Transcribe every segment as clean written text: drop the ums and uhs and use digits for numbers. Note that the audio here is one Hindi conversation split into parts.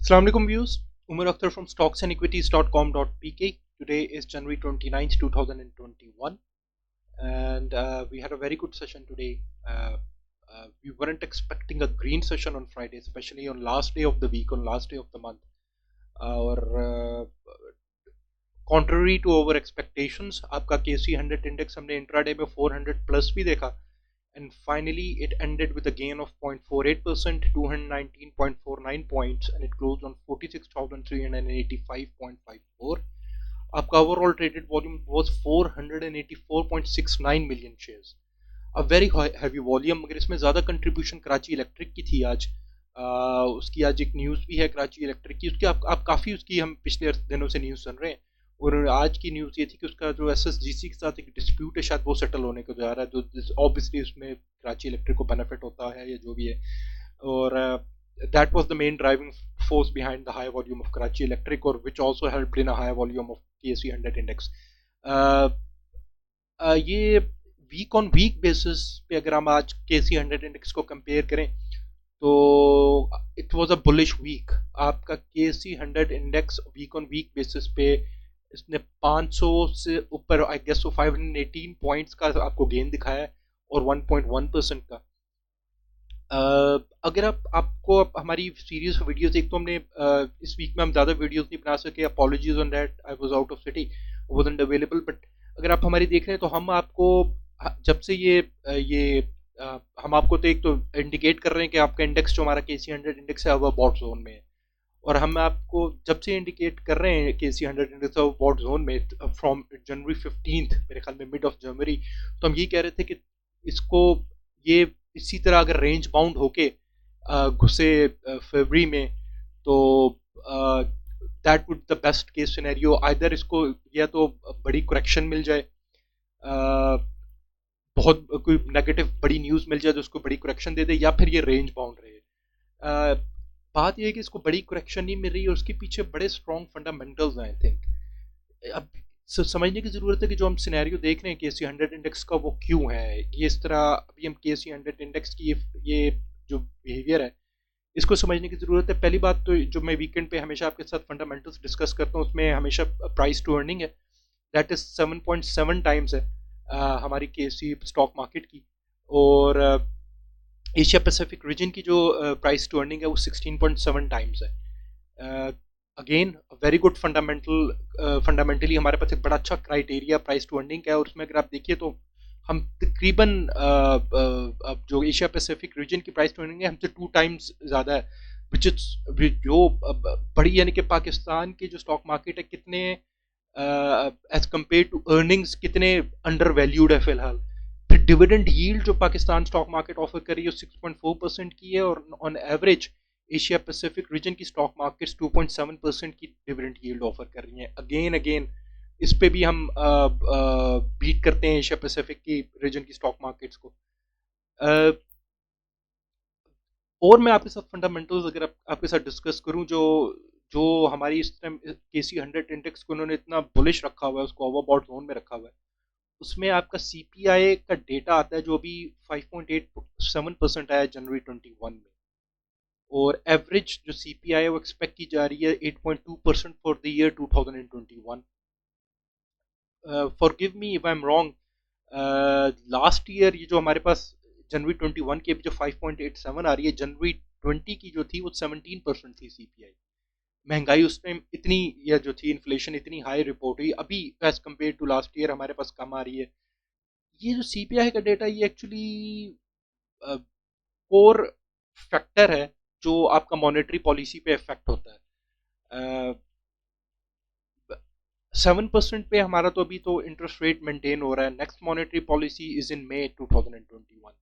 Assalamu alaikum viewers. Umar Akhtar from stocksandequities.com.pk. Today is January 29th, 2021, and we had a very good session today. We weren't expecting a green session on Friday, especially on last day of the week, on last day of the month. और contrary to our expectations, आपका KC 100 index हमने intraday में 400 plus भी देखा, and finally it ended with a gain of 0.48%, 219.49 points, and it closed on 46,385.54. आपका overall traded volume was 484.69 million shares, a very heavy volume. मगर इसमें ज़्यादा contribution कराची इलेक्ट्रिक की थी आज. उसकी आज एक न्यूज़ भी है कराची इलेक्ट्रिक की. उसकी आप काफ़ी उसकी हम पिछले दिनों से न्यूज़ सुन रहे हैं, और आज की न्यूज़ ये थी कि उसका जो एसएसजीसी के साथ एक डिस्प्यूट है, शायद वो सेटल होने को जा रहा है, जो ऑब्वियसली उसमें कराची इलेक्ट्रिक को बेनिफिट होता है या जो भी है. और that was the main driving force behind the high volume of Karachi Electric, or which also helped in a high volume of KSE 100 index. ये वीक ऑन वीक बेसिस पे अगर हम आज KSE 100 इंडेक्स को कंपेयर करें तो it was a bullish week. आपका KSE 100 index week on week basis पे इसने 500 से ऊपर, आई गेस 518 पॉइंट्स का आपको गेन दिखाया है, और 1.1% का. अगर आपको हमारी सीरीज वीडियोस, एक तो हमने इस वीक में हम ज़्यादा वीडियोस नहीं बना सके, apologies on that, I was out of city, wasn't available. But अगर आप हमारी देख रहे हैं तो हम आपको जब से हम आपको तो एक तो इंडिकेट कर रहे हैं कि आपका इंडेक्स जो हमारा KC 100 इंडेक्स है वो बॉट जोन में है, और हम आपको जब से इंडिकेट कर रहे हैं KC 100 इंडेक्स वो बॉट जोन में फ्रॉम जनवरी 15th, मेरे ख्याल में मिड ऑफ जनवरी, तो हम ये कह रहे थे कि इसको ये इसी तरह अगर रेंज बाउंड होके घुसे फरवरी में, तो that would the best case scenario. Either इसको या तो बड़ी करेक्शन मिल जाए, बहुत कोई नेगेटिव बड़ी न्यूज़ मिल जाए जो उसको बड़ी करेक्शन दे दे, या फिर ये रेंज बाउंड रहे. बात यह है कि इसको बड़ी करेक्शन नहीं मिल रही है, उसके पीछे बड़े स्ट्रॉन्ग फंडामेंटल्स हैं. आई थिंक अब समझने की ज़रूरत है कि जो हम सिनेरियो देख रहे हैं KC 100 इंडेक्स का, वो क्यों है ये इस तरह. अभी हम KC 100 इंडेक्स की ये जो बिहेवियर है, इसको समझने की ज़रूरत है. पहली बात तो जो मैं वीकेंड पे हमेशा आपके साथ फंडामेंटल्स डिस्कस करता हूँ, उसमें हमेशा प्राइस टू अर्निंग है, दैट इज़ 7.7 टाइम्स है हमारी KC स्टॉक मार्केट की. और एशिया पैसिफिक रीजन की जो प्राइस टू अर्निंग है वो 16.7 टाइम्स है. अगेन वेरी गुड फंडामेंटली हमारे पास एक बड़ा अच्छा क्राइटेरिया प्राइस टू अर्निंग का है, और उसमें अगर आप देखिए तो हम तकरीबन जो एशिया पैसिफिक रीजन की प्राइस टू अर्निंग है हमसे 2 टाइम्स ज़्यादा है, विच इज जो बड़ी, यानी कि पाकिस्तान की जो स्टॉक मार्केट है कितने एज कम्पेयर टू अर्निंग्स कितने अंडर वैल्यूड है फिलहाल. फिर डिविडेंड यील्ड जो पाकिस्तान स्टॉक मार्केट ऑफर कर रही है 6.4% की है, और on average Asia Pacific region की स्टॉक मार्केट्स 2.7% की डिविडेंड यील्ड ऑफर कर रही हैं. अगेन अगेन इस पे भी हम बीट करते हैं एशिया पैसिफिक की रीजन की स्टॉक मार्केट्स को. और मैं आपके साथ फंडामेंटल्स अगर आपके साथ डिस्कस करूं, जो जो हमारी इस टाइम KC 100 इंडेक्स को उन्होंने इतना बुलिश रखा हुआ है, उसको ओवरबॉट जोन में रखा हुआ है, उसमें आपका CPI का डेटा आता है जो अभी 5.87% आया जनवरी 21 में, और एवरेज जो CPI है वो एक्सपेक्ट की जा रही है 8.2% for the year 2021. Forgive me if I am wrong, last year ये जो हमारे पास जनवरी 21 की अभी जो 5.87 आ रही है, जनवरी 20 की जो थी वो 17% थी CPI. महंगाई उस टाइम इतनी, या जो थी इन्फ्लेशन इतनी हाई रिपोर्ट हुई, अभी as compare to last year हमारे पास कम आ रही है. ये जो CPI का डेटा ये एक्चुअली कोर फैक्टर है जो आपका मॉनेटरी पॉलिसी पे इफेक्ट होता है. 7% पे हमारा तो अभी तो इंटरेस्ट रेट मेंटेन हो रहा है. Next monetary policy is in May 2021.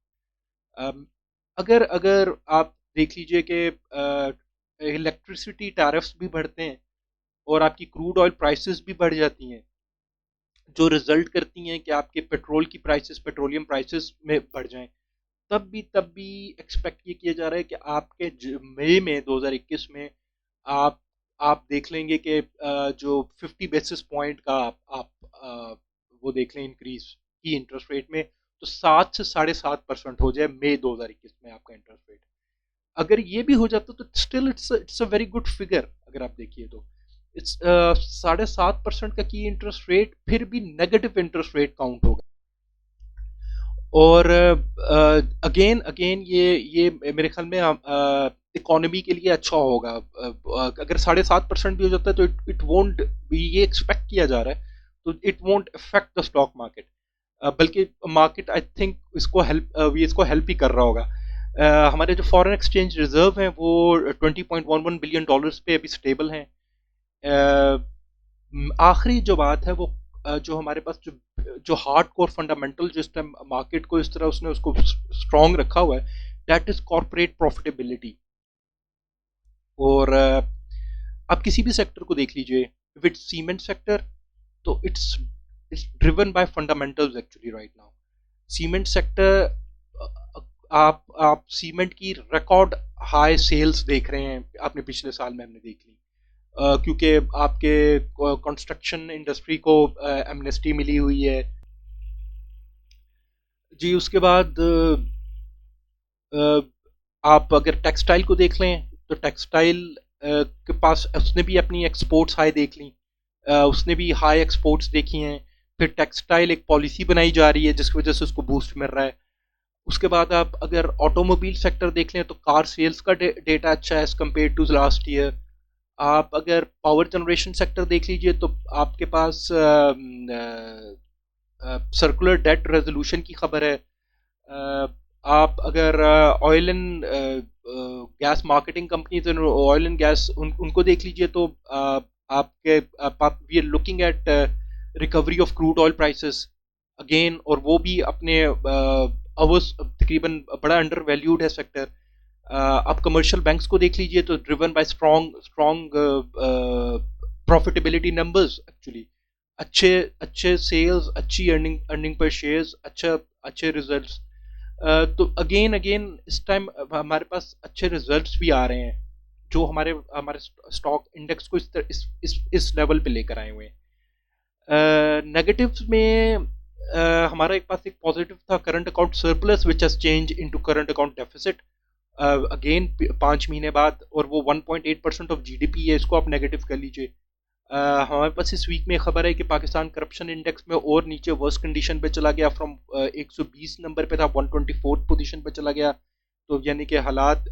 अगर अगर आप देख लीजिए कि इलेक्ट्रिसिटी टैरिफ्स भी बढ़ते हैं और आपकी क्रूड ऑयल प्राइसेस भी बढ़ जाती हैं, जो रिजल्ट करती हैं कि आपके पेट्रोल की प्राइसेस, पेट्रोलियम प्राइसेस में बढ़ जाएं, तब भी एक्सपेक्ट ये किया जा रहा है कि आपके मई में 2021 में आप आप देख लेंगे कि जो 50 बेसिस पॉइंट का आप वो देख लें इंक्रीज की इंटरेस्ट रेट में, तो 7 से 7.5% हो जाए मई 2021 में आपका इंटरेस्ट रेट. अगर ये भी हो जाता तो still it's a very good figure. अगर आप देखिए तो इट्स 7.5% का की इंटरेस्ट रेट फिर भी नेगेटिव इंटरेस्ट रेट काउंट होगा। और अगेन अगेन ये मेरे ख्याल में इकोनॉमी के लिए अच्छा होगा। अगर 7.5% भी हो जाता है तो इट वोंट, ये एक्सपेक्ट किया जा रहा है, तो it won't affect the stock market. बल्कि मार्केट आई थिंक इसको हेल्प ही कर रहा होगा। हमारे जो फॉरेन एक्सचेंज रिजर्व हैं वो 20.11 बिलियन डॉलर्स पे अभी स्टेबल हैं। आखिरी जो बात है वो जो हमारे पास जो हार्ड कोर फंडामेंटल जिस टाइम मार्केट को इस तरह उसने उसको स्ट्रांग रखा हुआ है, दैट इज कॉर्पोरेट प्रॉफिटेबिलिटी। और आप किसी भी सेक्टर को देख लीजिए, इफ इट्स सीमेंट सेक्टर, तो it's driven by fundamentals actually right now. Cement sector, आप सीमेंट की रिकॉर्ड हाई सेल्स देख रहे हैं, आपने पिछले साल में हमने देख ली। क्योंकि आपके कंस्ट्रक्शन इंडस्ट्री को एमनेस्टी मिली हुई है जी। उसके बाद आप अगर टेक्सटाइल को देख लें तो टेक्सटाइल के पास उसने भी अपनी एक्सपोर्ट्स हाई देख ली, उसने भी हाई एक्सपोर्ट्स देखी हैं। फिर टेक्सटाइल एक पॉलिसी बनाई जा रही है जिसकी वजह से उसको बूस्ट मिल रहा है। उसके बाद आप अगर ऑटोमोबाइल सेक्टर देख लें तो कार सेल्स का डेटा अच्छा है as compare to last year. आप अगर पावर जनरेशन सेक्टर देख लीजिए तो आपके पास सर्कुलर डेट रेजोल्यूशन की खबर है। आप अगर oil and gas marketing companies, oil and gas उनको देख लीजिए तो आपके we are looking at recovery of crude oil prices again, और वो भी अपने अवर्स तकरीबन बड़ा अंडर वैल्यूड है सेक्टर। आप कमर्शियल बैंक्स को देख लीजिए तो driven by strong strong profitability numbers actually, अच्छे अच्छे सेल्स, अच्छी अर्निंग अर्निंग पर शेयर्स, अच्छे रिजल्ट्स। तो अगेन अगेन इस टाइम हमारे पास अच्छे रिजल्ट्स भी आ रहे हैं जो हमारे हमारे स्टॉक इंडेक्स को इस लेवल पे लेकर आए हुए हैं। नेगेटिव्स में हमारा एक पास एक पॉजिटिव था, current account surplus which has change into current account deficit again 5 महीने बाद, और वो 1.8% ऑफ जीडीपी है। इसको आप नेगेटिव कर लीजिए। हमारे पास इस वीक में खबर है कि पाकिस्तान करप्शन इंडेक्स में और नीचे वर्स कंडीशन पे चला गया, फ्रॉम 120 नंबर पे था 124 पोजीशन पे चला गया। तो यानी कि हालात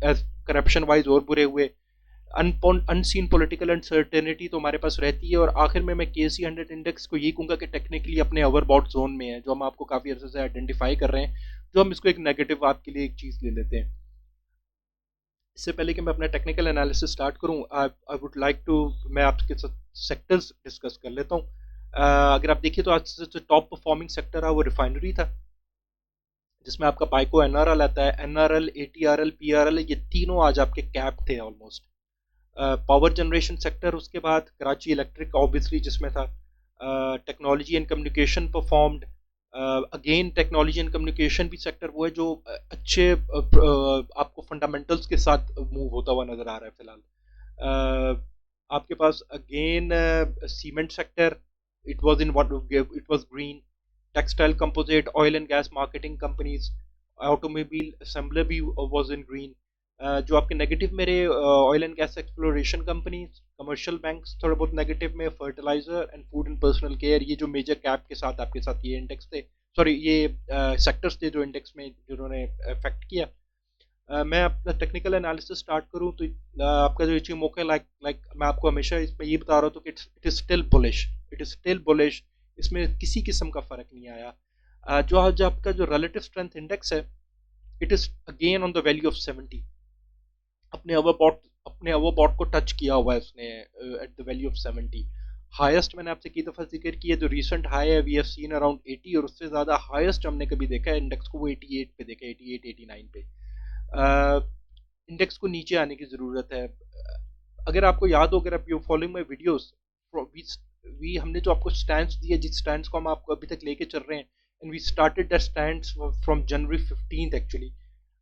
करप्शन वाइज और बुरे हुए। अनसीन पॉलिटिकल अनसर्टेनिटी तो हमारे पास रहती है। और आखिर में मैं KC 100 इंडेक्स को ये कहूँगा कि टेक्निकली अपने ओवरबॉट जोन में है, जो हम आपको काफ़ी अर्से से आइडेंटिफाई कर रहे हैं, जो हम इसको एक नेगेटिव आपके लिए एक चीज़ ले लेते हैं। इससे पहले कि मैं अपना टेक्निकल एनालिसिस स्टार्ट करूं, आई वुड लाइक टू, मैं आपके साथ सेक्टर्स डिस्कस कर लेता हूं। अगर आप देखिए तो आज से टॉप परफॉर्मिंग सेक्टर है वो रिफाइनरी था, जिसमें आपका बाइको NRL आता है, NRL ATRL PRL, ये तीनों आज आपके कैप थे ऑलमोस्ट। पावर जनरेशन सेक्टर, उसके बाद कराची इलेक्ट्रिक ऑब्वियसली जिसमें था। Technology and communication performed. Again technology and communication भी सेक्टर वो है जो अच्छे आपको फंडामेंटल्स के साथ मूव होता हुआ नजर आ रहा है फिलहाल। आपके पास again cement sector, it was in what it was green. Textile composite, oil and gas marketing companies, automobile assembler भी वाज इन ग्रीन। जो आपके नेगेटिव मेरे oil and gas exploration companies, commercial banks थोड़े बहुत नेगेटिव में, fertiliser and food and personal care, ये जो मेजर कैप के साथ आपके साथ ये इंडेक्स थे, सॉरी ये सेक्टर्स थे जो इंडेक्स में जिन्होंने इफेक्ट किया। मैं अपना टेक्निकल एनालिसिस स्टार्ट करूं तो आपका जो ये मौका लाइक लाइक मैं आपको हमेशा इसमें ये बता रहा हूँ कि it is still bullish, it is still bullish. इसमें किसी किस्म का फर्क नहीं आया। जो आज आपका जो रिलेटिव स्ट्रेंथ इंडेक्स है, it is again on the value of 70। अपने ओवरबॉट को टच किया हुआ है उसने at the value of 70। Highest मैंने आपसे कई दफ़ा जिक्र किया, जो रीसेंट हाई है वी हैव सीन अराउंड 80, और उससे ज़्यादा हाईएस्ट हमने कभी देखा है इंडेक्स को वो 88 पे देखा है, 88 89 पे। इंडेक्स को नीचे आने की ज़रूरत है। अगर आपको याद हो, अगर आप you following my videos, we हमने जो आपको स्टैंड्स दिया, जिस स्टैंड्स को हम आपको अभी तक लेके चल रहे हैं, and we started that stands from January 15 actually.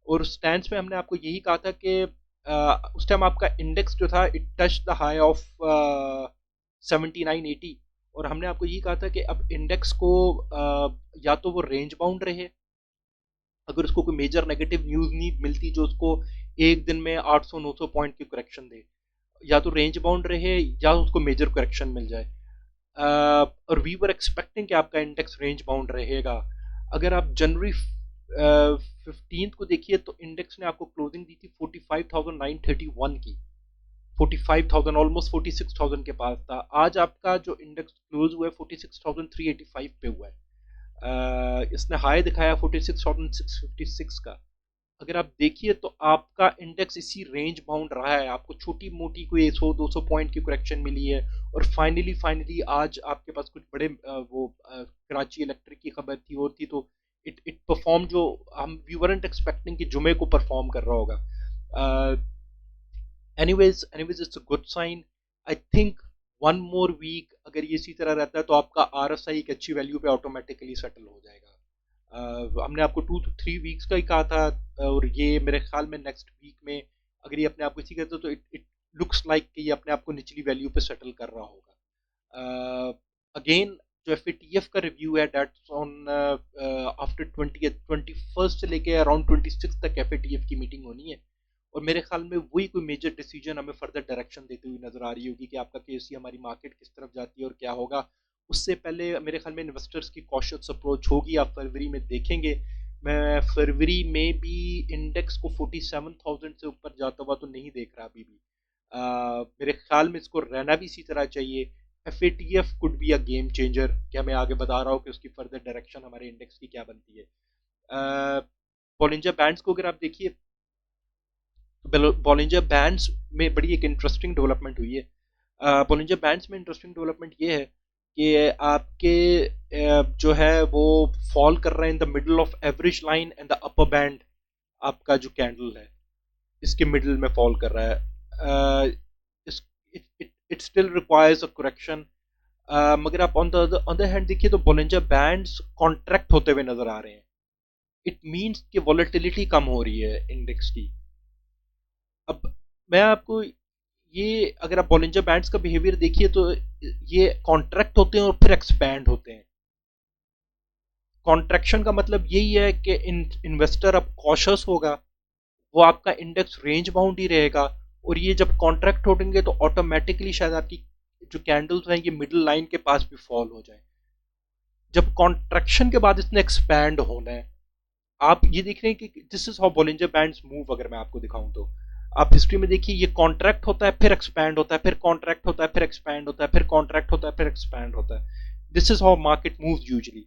और उस स्टैंड्स में हमने आपको यही कहा था कि उस टाइम आपका इंडेक्स जो था it touch the high of 7980, और हमने आपको यही कहा था कि अब इंडेक्स को या तो वो रेंज बाउंड रहे, अगर उसको कोई मेजर नेगेटिव न्यूज़ नहीं मिलती जो उसको एक दिन में 800-900 पॉइंट की करेक्शन दे, या तो रेंज बाउंड रहे या उसको मेजर करेक्शन मिल जाए। और वी वर एक्सपेक्टिंग कि आपका इंडेक्स रेंज बाउंड रहेगा। अगर आप जनवरी 15 को देखिए तो इंडेक्स ने आपको क्लोजिंग दी थी 45,931 की, 45,000 ऑलमोस्ट 46,000 के पास था। आज आपका जो इंडेक्स क्लोज हुआ है 46,385 पे हुआ है। इसने हाई दिखाया 46,656 का। अगर आप देखिए तो आपका इंडेक्स इसी रेंज बाउंड रहा है, आपको छोटी मोटी कोई 100-200 पॉइंट की करेक्शन मिली है, और फाइनली आज आपके पास कुछ बड़े कराची इलेक्ट्रिक की खबर थी और थी, तो इट परफॉर्म, जो हम वी वरंट एक्सपेक्टिंग कि जुमे को परफॉर्म कर रहा होगा। Anyways it's a good sign. I think one more week अगर ये इसी तरह रहता है तो आपका RSI एक अच्छी वैल्यू पे ऑटोमेटिकली सेटल हो जाएगा। हमने आपको 2 to 3 वीक्स का ही कहा था, और ये मेरे ख्याल में नेक्स्ट वीक में अगर ये अपने आप को इसी कहते तो इट लुक्स लाइक कि ये अपने आप को निचली वैल्यू पे सेटल कर रहा होगा। अगेन जो FATF का रिव्यू है दैट्स ऑन आफ्टर 21st से लेके अराउंड 26 तक FATF की मीटिंग होनी है, और मेरे ख्याल में वही कोई मेजर डिसीजन हमें फर्दर डायरेक्शन देती हुई नजर आ रही होगी कि आपका KC हमारी मार्केट किस तरफ जाती है और क्या होगा। उससे पहले मेरे ख्याल में इन्वेस्टर्स की कॉशियस अप्रोच होगी, आप फरवरी में देखेंगे। मैं फरवरी में भी इंडेक्स को 47,000 से ऊपर जाता हुआ तो नहीं देख रहा अभी भी। मेरे ख्याल में इसको रहना भी इसी तरह चाहिए। FATF could be a game changer कि हमें आगे बता रहा हो कि उसकी फर्दर डायरेक्शन हमारे इंडेक्स की क्या बनती है। बॉलिंजर बैंड्स को अगर आप देखिए, बॉलिंजर बैंड्स में बड़ी एक इंटरेस्टिंग डेवलपमेंट हुई है। बॉलिंजर बैंड्स में इंटरेस्टिंग डेवलपमेंट ये है कि आपके जो है वो फॉल कर रहे हैं in the middle of average line and the upper band. आपका जो कैंडल है इसके मिडल में फॉल कर रहा है। It still requires a correction. मगर आप ऑन द अदर हैंड देखिए तो बॉलिंजर बैंड्स कॉन्ट्रैक्ट होते हुए नजर आ रहे हैं। इट मीन्स कि वॉलेटिलिटी कम हो रही है इंडेक्स की। अब मैं आपको ये, अगर आप बॉलिंजर बैंड्स का बिहेवियर देखिए तो ये कॉन्ट्रैक्ट होते हैं और फिर एक्सपैंड होते हैं। कॉन्ट्रैक्शन का मतलब यही है कि इन्वेस्टर अब कॉशियस होगा, वो आपका इंडेक्स रेंज बाउंड ही रहेगा, और ये जब कॉन्ट्रैक्ट होंगे तो ऑटोमेटिकली शायद आपकी जो कैंडल्स हैं ये मिडिल लाइन के पास भी फॉल हो जाए। जब कॉन्ट्रैक्शन के बाद इसने एक्सपैंड होना है, आप ये देख रहे हैं कि this is how Bollinger bands move. अगर मैं आपको दिखाऊं तो आप हिस्ट्री में देखिए, ये कॉन्ट्रैक्ट होता है फिर एक्सपैंड होता है, फिर कॉन्ट्रैक्ट होता है फिर एक्सपैंड होता है, फिर कॉन्ट्रैक्ट होता है फिर एक्सपैंड होता है। This is how market moves usually.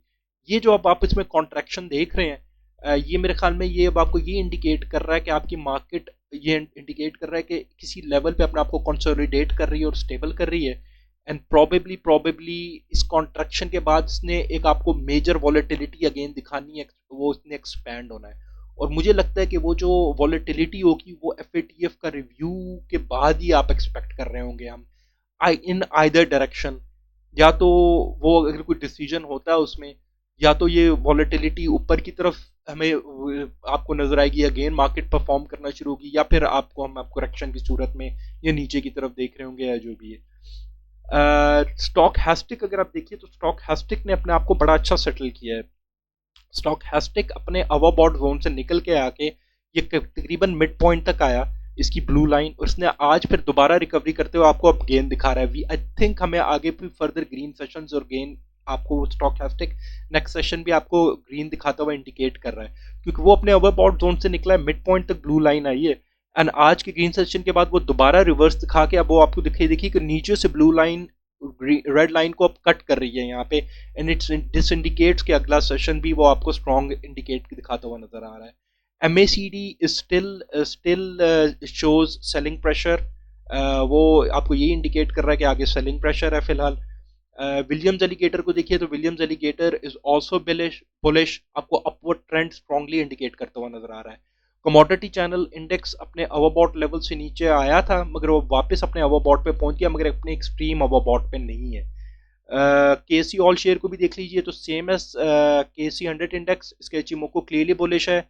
ये जो अब आप इसमें कॉन्ट्रैक्शन देख रहे हैं, ये मेरे ख्याल में ये अब आपको ये इंडिकेट कर रहा है कि आपकी मार्केट, ये इंडिकेट कर रहा है कि किसी लेवल पे अपने आप को कंसोलिडेट कर रही है और स्टेबल कर रही है। एंड प्रोबेबली इस कॉन्ट्रैक्शन के बाद इसने एक आपको मेजर वॉलेटिलिटी अगेन दिखानी है, वो इसने एक्सपैंड होना है। और मुझे लगता है कि वो जो वॉलेटिलिटी होगी वो FATF का रिव्यू के बाद ही आप एक्सपेक्ट कर रहे होंगे हम, इन आइदर डायरेक्शन। या तो वो अगर कोई डिसीजन होता है उसमें, या तो ये वॉलेटिलिटी ऊपर की तरफ हमें आपको नजर आएगी, अगेन मार्केट परफॉर्म करना शुरू होगी, या फिर हम करेक्शन की सूरत में ये नीचे की तरफ देख रहे होंगे, या जो भी है। स्टॉक हैस्टिक अगर आप देखिए तो स्टॉक हैस्टिक ने अपने आप को बड़ा अच्छा सेटल किया है। स्टॉक हैस्टिक अपने ओवरबॉट जोन से निकल के आके ये तकरीबन मिड पॉइंट तक आया, इसकी ब्लू लाइन, और उसने आज फिर दोबारा रिकवरी करते हुए आपको अब गेन दिखा रहा है। वी आई थिंक हमें आगे भी फर्दर ग्रीन सेशंस और गेन आपको स्टॉक हैस्टिक नेक्स्ट सेशन भी आपको ग्रीन दिखाता हुआ इंडिकेट कर रहा है, क्योंकि वो अपने ओवरबॉट जोन से निकला है, मिड पॉइंट तक ब्लू लाइन आई है, एंड आज के ग्रीन सेशन के बाद वो दोबारा रिवर्स दिखा के अब वो आपको दिखाई देखिए कि नीचे से ब्लू लाइन रेड लाइन को अब कट कर रही है यहाँ पे, एंड इट्स दिस इंडिकेट्स कि अगला सेशन भी वो आपको स्ट्रॉन्ग इंडिकेट दिखाता हुआ नजर आ रहा है। MACD is still shows selling pressure. वो आपको ये इंडिकेट कर रहा है कि आगे सेलिंग प्रेशर है फिलहाल। विलियम्स एलिगेटर को देखिए तो Williams alligator is also bullish, आपको अपवर्ड ट्रेंड स्ट्रांगली इंडिकेट करता हुआ नजर आ रहा है। कमोडिटी चैनल इंडेक्स अपने ओवरबॉट लेवल से नीचे आया था, मगर वो वापस अपने ओवरबॉट पे पहुंच गया, मगर अपने एक्सट्रीम ओवरबॉट पे नहीं है। KC ऑल शेयर को भी देख लीजिए तो सेम एज KC 100 इंडेक्स, इसके इचिमोको क्लियरली बुलिश है।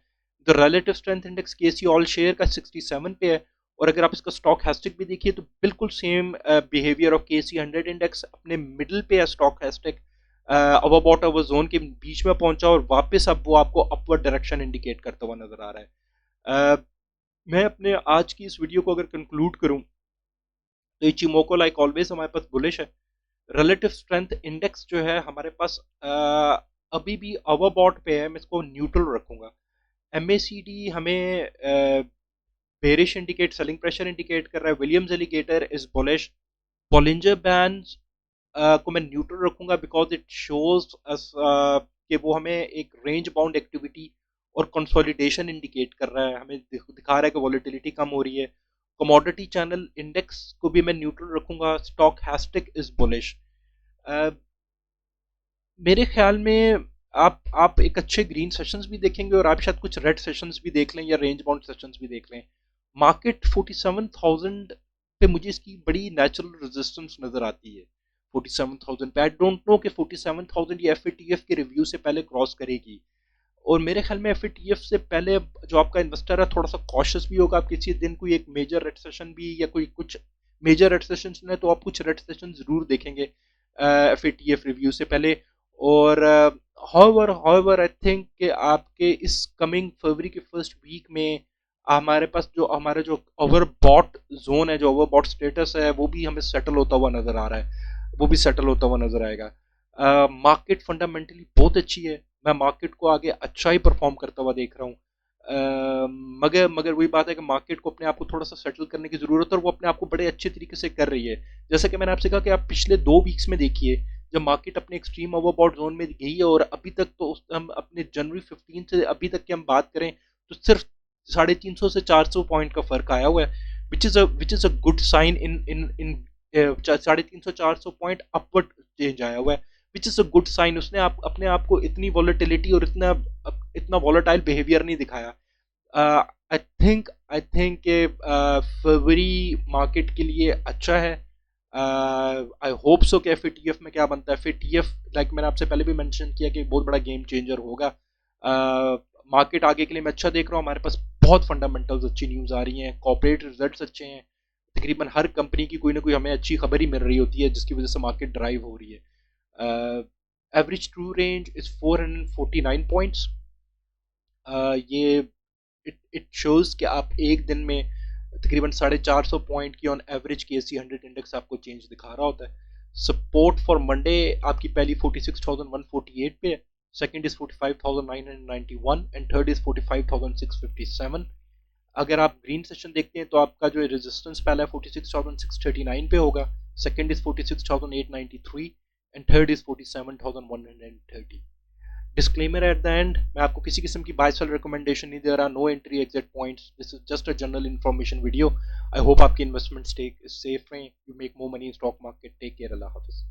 The relative strength index KC all share का 67 पे है, और अगर आप इसका स्टॉक हैस्टिक भी देखिए तो बिल्कुल same behaviour of KC 100 index, अपने मिडिल पे है स्टॉक हैस्टिक, ओवरबॉट ओवर जोन के बीच में पहुंचा और वापस अब वो आपको अपवर्ड डायरेक्शन इंडिकेट करता हुआ नजर आ रहा है। मैं अपने आज की इस वीडियो को अगर कंक्लूड करूं तो इचिमोको लाइक ऑलवेज हमारे पास बुलिश है। रिलेटिव स्ट्रेंथ इंडेक्स जो है हमारे पास अभी भी ओवरबॉट पे है, मैं इसको न्यूट्रल रखूंगा। एमएसीडी हमें bearish indicate, selling pressure indicate कर रहा है। Williams alligator is bullish. Bollinger bands को मैं न्यूट्रल रखूंगा बिकॉज इट शोज अस कि वो हमें एक रेंज बाउंड एक्टिविटी और कंसोलिडेशन इंडिकेट कर रहा है, हमें दिखा रहा है कि वॉलेटिलिटी कम हो रही है। कमोडिटी चैनल इंडेक्स को भी मैं न्यूट्रल रखूंगा। Stochastic is bullish. मेरे ख्याल में आप एक अच्छे ग्रीन सेशंस भी देखेंगे और आप शायद कुछ रेड सेशंस भी देख लें या रेंज बाउंड सेशंस भी देख लें। मार्केट 47,000 पे मुझे इसकी बड़ी नेचुरल रेजिस्टेंस नजर आती है। 47,000 पे आई डोंट नो कि 47,000 ये एफएटीएफ के रिव्यू से पहले क्रॉस करेगी। और मेरे ख्याल में एफएटीएफ से पहले जो आपका इन्वेस्टर है थोड़ा सा कॉशियस भी होगा। आप किसी दिन कोई एक मेजर रेड सेशन भी या कोई कुछ मेजर रेड सेशन सुने तो आप कुछ रेड सेशन जरूर देखेंगे एफएटीएफ रिव्यू से पहले। और हाउएवर आई थिंक कि आपके इस कमिंग फरवरी के फर्स्ट वीक में हमारा जो ओवरबॉट जोन है, जो ओवरबॉट स्टेटस है, वो भी हमें सेटल होता हुआ नजर आ रहा है, वो भी सेटल होता हुआ नजर आएगा। मार्केट फंडामेंटली बहुत अच्छी है, मैं मार्केट को आगे अच्छा ही परफॉर्म करता हुआ देख रहा हूँ। मगर मगर वही बात है कि मार्केट को अपने आप को थोड़ा सा सेटल करने की जरूरत है और वो अपने आप को बड़े अच्छे तरीके से कर रही है। जैसा कि मैंने आपसे कहा कि आप पिछले 2 वीक्स में देखिए, जब मार्केट अपने एक्सट्रीम ओवरबॉट जोन में गई है और अभी तक तो हम अपने जनवरी 15 से अभी तक की हम बात करें तो सिर्फ 350 से 400 पॉइंट का फर्क आया हुआ है, which is a good sign in in in 350-400 point upward change आया हुआ है, which is a good sign. उसने अपने आप को इतनी वॉलेटिलिटी और इतना इतना वॉलेटाइल बिहेवियर नहीं दिखाया। आई थिंक फरवरी मार्केट के लिए अच्छा है। आई होप सो कि एफ में क्या बनता है। एफ लाइक मैंने आपसे पहले भी मेंशन किया कि बहुत बड़ा गेम चेंजर होगा। मार्केट आगे के लिए मैं अच्छा देख रहा हूँ। हमारे पास बहुत फंडामेंटल्स अच्छी न्यूज़ आ रही हैं, कॉर्पोरेट रिजल्ट्स अच्छे हैं, तकरीबन हर कंपनी की कोई ना कोई हमें अच्छी खबर ही मिल रही होती है जिसकी वजह से मार्केट ड्राइव हो रही है। Average true range is 449 points. ये इट शोज कि आप एक दिन में तकरीबन 450 पॉइंट की ऑन एवरेज के एसी 100 इंडेक्स आपको चेंज दिखा रहा होता है। सपोर्ट फॉर मंडे आपकी पहली 46,148 पे है, second is 45,991 and third is 45,657। अगर आप ग्रीन सेशन देखते हैं तो आपका जो रेजिस्टेंस पहला है 46,639 पे होगा, second is 46,893 and third is 47,130। Disclaimer at the end, मैं आपको किसी किस्म की बाय सेल रिकमेंडेशन नहीं दे रहा, no entry exit points, this is just a general information video. I hope आपकी इन्वेस्टमेंट स्टेक इज सेफ रहे, you make more money in stock market. Take care, अल्लाह हाफिज।